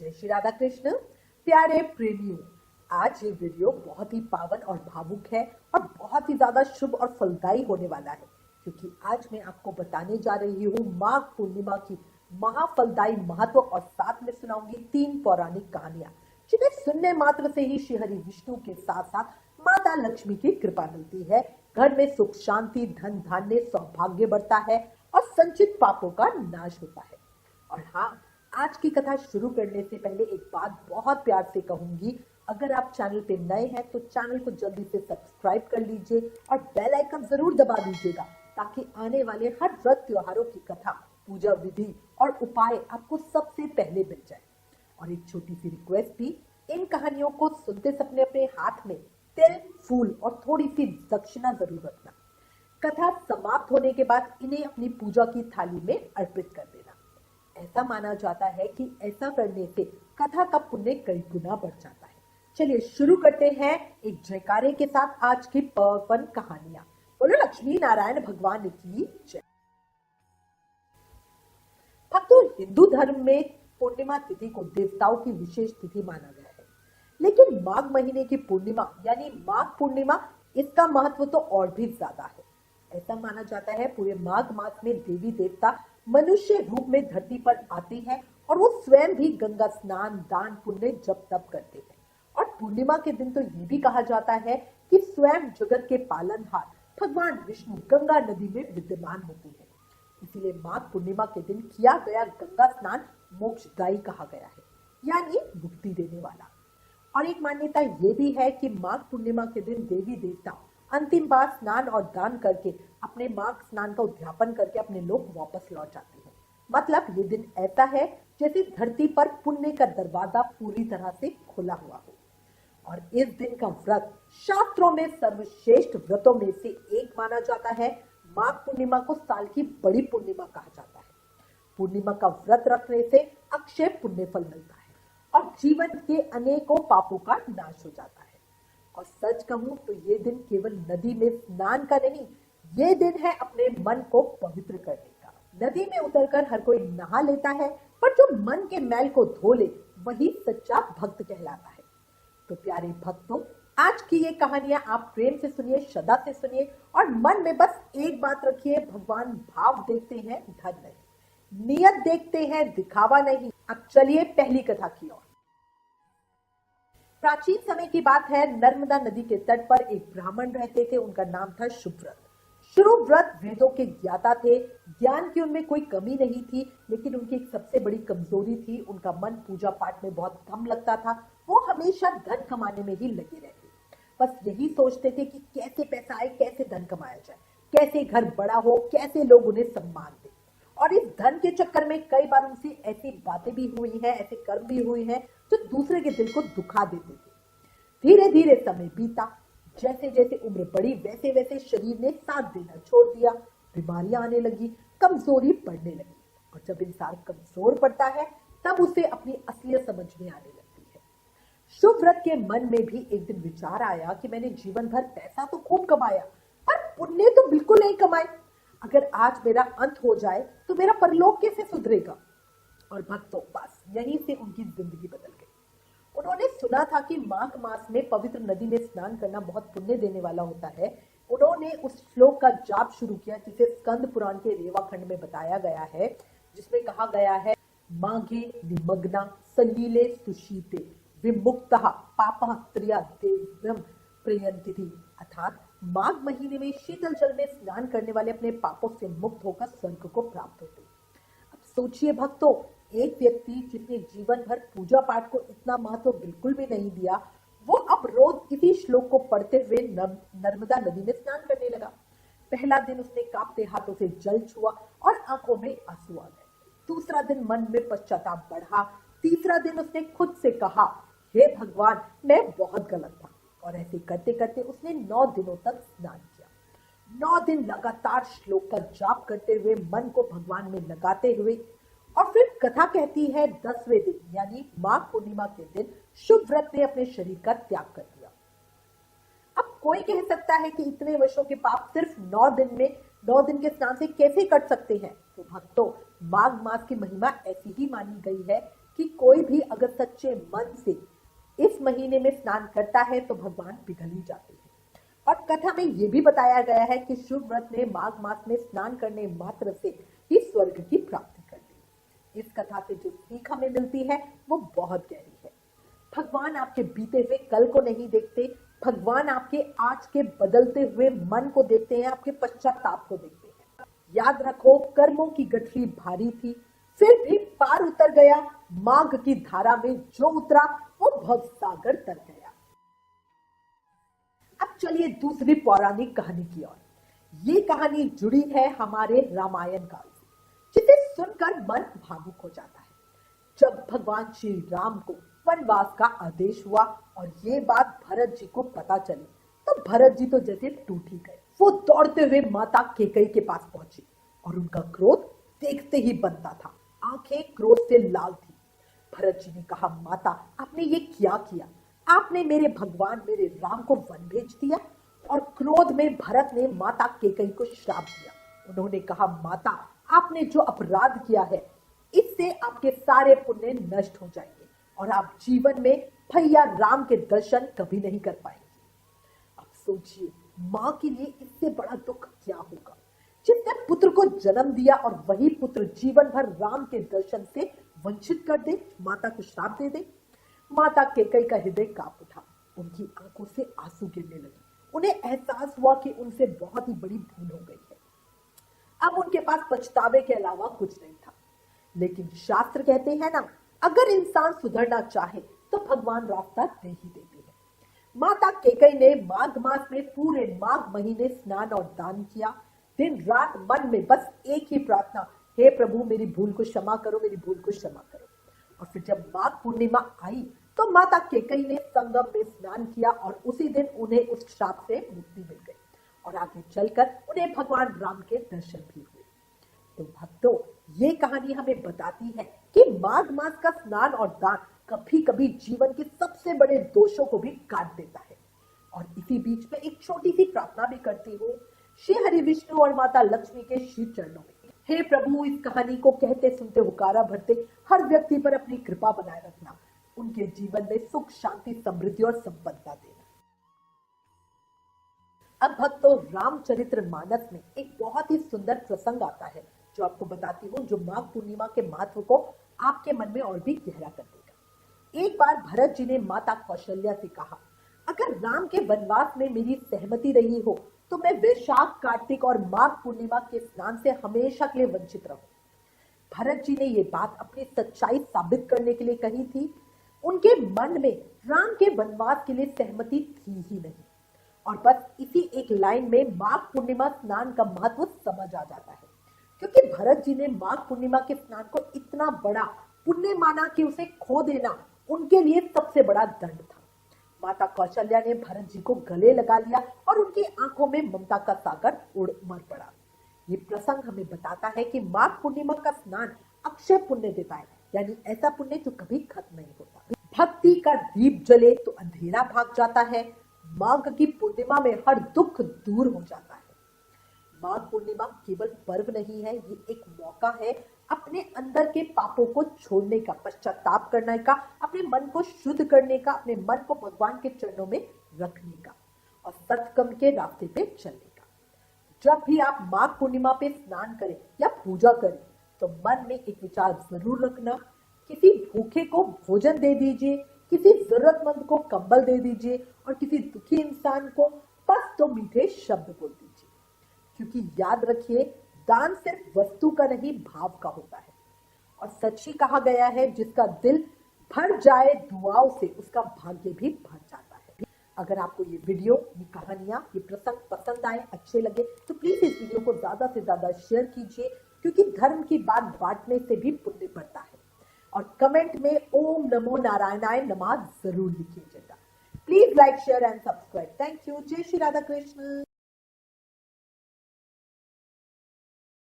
जय श्री राधा कृष्ण। प्यारे प्रेमियों, आज ये वीडियो बहुत ही पावन और भावुक है और बहुत ही ज्यादा शुभ और फलदायी होने वाला है, क्योंकि आज मैं आपको बताने जा रही हूँ माघ पूर्णिमा की महाफलदायी महत्व और साथ में सुनाऊंगी 3 पौराणिक कहानियां, जिन्हें सुनने मात्र से ही श्री हरि विष्णु के साथ साथ माता लक्ष्मी की कृपा मिलती है। घर में सुख शांति, धन धान्य, सौभाग्य बढ़ता है और संचित पापों का नाश होता है। और हाँ, आज की कथा शुरू करने से पहले एक बात बहुत प्यार से कहूंगी, अगर आप चैनल पे नए हैं तो चैनल को जल्दी से सब्सक्राइब कर लीजिए और बेल आइकन जरूर दबा दीजिएगा, ताकि आने वाले हर व्रत त्योहारों की कथा, पूजा विधि और उपाय आपको सबसे पहले मिल जाए। और एक छोटी सी रिक्वेस्ट भी, इन कहानियों को सुनते समय अपने हाथ में तिल, फूल और थोड़ी सी दक्षिणा जरूर रखना। कथा समाप्त होने के बाद इन्हें अपनी पूजा की थाली में अर्पित कर देना। ऐसा माना जाता है कि ऐसा करने से कथा का पुण्य कई गुना बढ़ जाता है। चलिए शुरू करते हैं एक जयकारे के साथ आज की पावन कहानियां। बोलो लक्ष्मी नारायण भगवान की जय। भक्तों, हिंदू धर्म में पूर्णिमा तिथि को देवताओं की विशेष तिथि माना गया है, लेकिन माघ महीने की पूर्णिमा यानी माघ पूर्णिमा, इसका महत्व तो और भी ज्यादा है। ऐसा माना जाता है पूरे माघ मास में देवी देवता मनुष्य रूप में धरती पर आते हैं और वो स्वयं भी गंगा स्नान, दान, पुण्य, जप तप करते हैं। और पूर्णिमा के दिन तो ये भी कहा जाता है कि स्वयं जगत के पालनहार भगवान विष्णु गंगा नदी में विद्यमान होते हैं। इसीलिए माघ पूर्णिमा के दिन किया गया गंगा स्नान मोक्षदायी कहा गया है, यानी मुक्ति देने वाला। और एक मान्यता ये भी है कि माघ पूर्णिमा के दिन देवी देवता अंतिम बार स्नान और दान करके अपने माघ स्नान का उद्यापन करके अपने लोक वापस लौट जाते हैं। मतलब ये दिन ऐसा है जैसे धरती पर पुण्य का दरवाजा पूरी तरह से खुला हुआ हो। और इस दिन का व्रत शास्त्रों में सर्वश्रेष्ठ व्रतों में से एक माना जाता है। माघ पूर्णिमा को साल की बड़ी पूर्णिमा कहा जाता है। पूर्णिमा का व्रत रखने से अक्षय पुण्य फल मिलता है और जीवन के अनेकों पापों का नाश हो जाता है। और सच कहूं तो ये दिन केवल नदी में स्नान का नहीं, ये दिन है अपने मन को पवित्र करने का। नदी में उतरकर हर कोई नहा लेता है, पर जो मन के मैल को धो ले वही सच्चा भक्त कहलाता है। तो प्यारे भक्तों, आज की ये कहानियां आप प्रेम से सुनिए, श्रद्धा से सुनिए और मन में बस एक बात रखिए, भगवान भाव देखते हैं, धन नहीं। नियत देखते हैं, दिखावा नहीं। अब चलिए पहली कथा की ओर। प्राचीन समय की बात है, नर्मदा नदी के तट पर एक ब्राह्मण रहते थे। उनका नाम था शुभव्रत। शुभव्रत वेदों के ज्ञाता थे, ज्ञान की उनमें कोई कमी नहीं थी, लेकिन उनकी एक सबसे बड़ी कमजोरी थी, उनका मन पूजा पाठ में बहुत कम लगता था। वो हमेशा धन कमाने में ही लगे रहते, बस यही सोचते थे कि कैसे पैसा आए, कैसे धन कमाया जाए, कैसे घर बड़ा हो, कैसे लोग उन्हें सम्मान दें। और इस धन के चक्कर में कई बार उनसे ऐसी बातें भी हुई हैं, ऐसे कर्म भी हुए हैं जो दूसरे के दिल को दुखा देते थे। धीरे धीरे समय बीता, जैसे जैसे उम्र बढ़ी वैसे वैसे शरीर ने साथ देना छोड़ दिया, बीमारियां आने लगी, कमजोरी बढ़ने लगी। और जब इंसान कमजोर पड़ता है तब उसे अपनी असलियत समझ में आने लगती है। शुभव्रत के मन में भी एक दिन विचार आया कि मैंने जीवन भर पैसा तो खूब कमाया, पर पुण्य तो बिल्कुल नहीं कमाए। अगर आज मेरा अंत हो जाए तो मेरा परलोक कैसे सुधरेगा। और भक्तों, बस यहीं से उनकी जिंदगी बदल गई। उन्होंने सुना था कि माघ मास में पवित्र नदी में स्नान करना बहुत पुण्य देने वाला होता है। उन्होंने उस श्लोक का जाप शुरू किया जिसे स्कंद पुराण के रेवा खंड में बताया गया है, जिसमें कहा गया है, माघे निमग्ना सलीले सुशीते विमुक्तः पापः त्रिया देव्यम प्रयन्ति। अर्थात माघ महीने में शीतल जल में स्नान करने वाले अपने पापों से मुक्त होकर स्वर्ग को प्राप्त होते। अब सोचिए भक्तों, एक व्यक्ति जिसने जीवन भर पूजा पाठ को इतना महत्व बिल्कुल भी नहीं दिया, वो अब रोज इसी श्लोक को पढ़ते हुए नर्मदा नदी में स्नान करने लगा। पहला दिन उसने कांपते हाथों से जल छुआ और आंखों में आंसू आ गए। दूसरा दिन मन में पश्चाताप बढ़ा। तीसरा दिन उसने खुद से कहा, हे भगवान, मैं बहुत गलत था। और ऐसे करते करते उसने 9 दिनों तक स्नान किया। 9 दिन लगातार श्लोक का जाप करते हुए, मन को भगवान में लगाते हुए। और फिर कथा कहती है 10वें दिन यानी माघ पूर्णिमा के दिन शुभव्रत ने अपने शरीर का त्याग कर दिया। अब कोई कह सकता है कि इतने वर्षों के पाप सिर्फ 9 दिन में 9 दिन के स्नान से कैसे कट सकते हैं। तो भक्तों, माघ मास की महिमा ऐसी ही मानी गई है कि कोई भी अगर सच्चे मन से इस महीने में स्नान करता है तो भगवान पिघल ही जाते हैं। और कथा में यह भी बताया गया है कि शुभ व्रत ने माघ मास में स्नान करने मात्र से ही स्वर्ग की प्राप्ति कर ली। इस कथा से जो सीख हमें मिलती है वो बहुत गहरी है। भगवान आपके बीते हुए कल को नहीं देखते, भगवान आपके आज के बदलते हुए मन को देखते हैं, आपके पश्चाताप को देखते हैं। याद रखो, कर्मों की गठरी भारी थी, फिर भी पार उतर गया। माघ की धारा में जो उतरा वो भवसागर तर गया। अब चलिए दूसरी पौराणिक कहानी की ओर। ये कहानी जुड़ी है हमारे रामायण काल से, जिसे सुनकर मन भावुक हो जाता है। जब भगवान श्री राम को वनवास का आदेश हुआ और ये बात भरत जी को पता चली, तो भरत जी तो जैसे टूट ही गए। वो दौड़ते हुए माता कैकेयी के पास पहुंचे और उनका क्रोध देखते ही बनता था। आंखें क्रोध से लाल थी। भरत जी ने कहा, माता आपने ये क्या किया? आपने मेरे भगवान मेरे राम को वन भेज दिया। और क्रोध में भरत ने माता कैकेयी को श्राप दिया। उन्होंने कहा, माता आपने जो अपराध किया है इससे आपके सारे पुण्य नष्ट हो जाएंगे और आप जीवन में भैया राम के दर्शन कभी नहीं कर पाएंगे। अब सोचिए, माँ के लिए इससे बड़ा दुख क्या होगा, जिसने पुत्र को जन्म दिया और वही पुत्र जीवन भर राम के दर्शन से वंचित कर दे, माता को श्राप दे दे। माता कैकेयी का हृदय कांप उठा, उनकी आंखों से आंसू गिरने लगे। उन्हें एहसास हुआ कि उनसे बहुत ही बड़ी भूल हो गई है। अब उनके पास पछतावे के अलावा कुछ नहीं था। लेकिन शास्त्र कहते हैं ना, अगर इंसान सुधरना चाहे तो भगवान रास्ता दे ही देते हैं। माता कैकेयी ने माघ मास में पूरे माघ महीने स्नान और दान किया। दिन रात मन में बस एक ही प्रार्थना, हे प्रभु मेरी भूल को क्षमा करो, मेरी भूल को क्षमा करो। और फिर जब माघ पूर्णिमा आई तो माता कैकेयी ने संगम में स्नान किया और उसी दिन उन्हें उस श्राप से मुक्ति मिल गई और आगे चलकर उन्हें भगवान राम के दर्शन भी हुए। तो भक्तों, ये कहानी हमें बताती है कि माघ मास का स्नान और दान कभी कभी जीवन के सबसे बड़े दोषों को भी काट देता है। और इसी बीच में एक छोटी सी प्रार्थना भी करती हूँ श्री हरि विष्णु और माता लक्ष्मी के श्री चरणों में। हे प्रभु, इस कहानी को कहते सुनते हुकारा भरते हर व्यक्ति पर अपनी कृपा बनाए रखना, उनके जीवन में सुख शांति समृद्धि और संपन्नता देना। अब भक्तों, रामचरितमानस में एक बहुत ही सुंदर प्रसंग आता है जो आपको बताती हूँ, जो माघ पूर्णिमा के महत्व को आपके मन में और भी गहरा कर देगा। एक बार भरत जी ने माता कौशल्या से कहा, अगर राम के वनवास में मेरी सहमति रही हो तो मैं वैशाख, कार्तिक और माघ पूर्णिमा के स्नान से हमेशा के लिए वंचित रहूं। भरत जी ने ये बात अपनी सच्चाई साबित करने के लिए कही थी। उनके मन में राम के वनवास के लिए सहमति थी ही नहीं। और बस इसी एक लाइन में माघ पूर्णिमा स्नान का महत्व समझ आ जाता है, क्योंकि भरत जी ने माघ पूर्णिमा के स्नान को इतना बड़ा पुण्य माना कि उसे खो देना उनके लिए सबसे बड़ा दंड था। माता कौशल्या ने भरत जी को गले लगा लिया और उनकी आंखों में ममता का सागर उमड़ पड़ा। ये प्रसंग हमें बताता है कि माघ पूर्णिमा का स्नान अक्षय पुण्य देता है, यानी ऐसा पुण्य जो कभी खत्म नहीं होता। भक्ति का दीप जले तो अंधेरा भाग जाता है। माघ की पूर्णिमा में हर दुख दूर हो जाता है। माघ पूर्णिमा केवल पर्व नहीं है, ये एक मौका है अपने अंदर के पापों को छोड़ने का, पश्चाताप करने का, अपने मन को शुद्ध करने का, अपने मन को भगवान के चरणों में रखने का और सत्कर्म के रास्ते पे चलने का। जब भी आप माघ पूर्णिमा पे स्नान करें या पूजा करें तो मन में एक विचार जरूर रखना, किसी भूखे को भोजन दे दीजिए, किसी जरूरतमंद को कंबल दे दीजिए और किसी दुखी इंसान को बस 2 मीठे शब्द बोल दीजिए। क्योंकि याद रखिए, दान सिर्फ वस्तु का नहीं, भाव का होता है। और सच ही कहा गया है, जिसका दिल भर जाए दुआओं से उसका भाग्य भी भर जाता है। अगर आपको ये वीडियो, ये कहानियां, ये प्रसंग पसंद आए, अच्छे लगे तो प्लीज इस वीडियो को ज्यादा से ज्यादा शेयर कीजिए, क्योंकि धर्म की बात बांटने से भी पुण्य बढ़ता है। और कमेंट में ओम नमो नारायणाय नमः जरूर लिखिएगा। Please like, share and subscribe. Thank you. जय श्री राधा कृष्ण।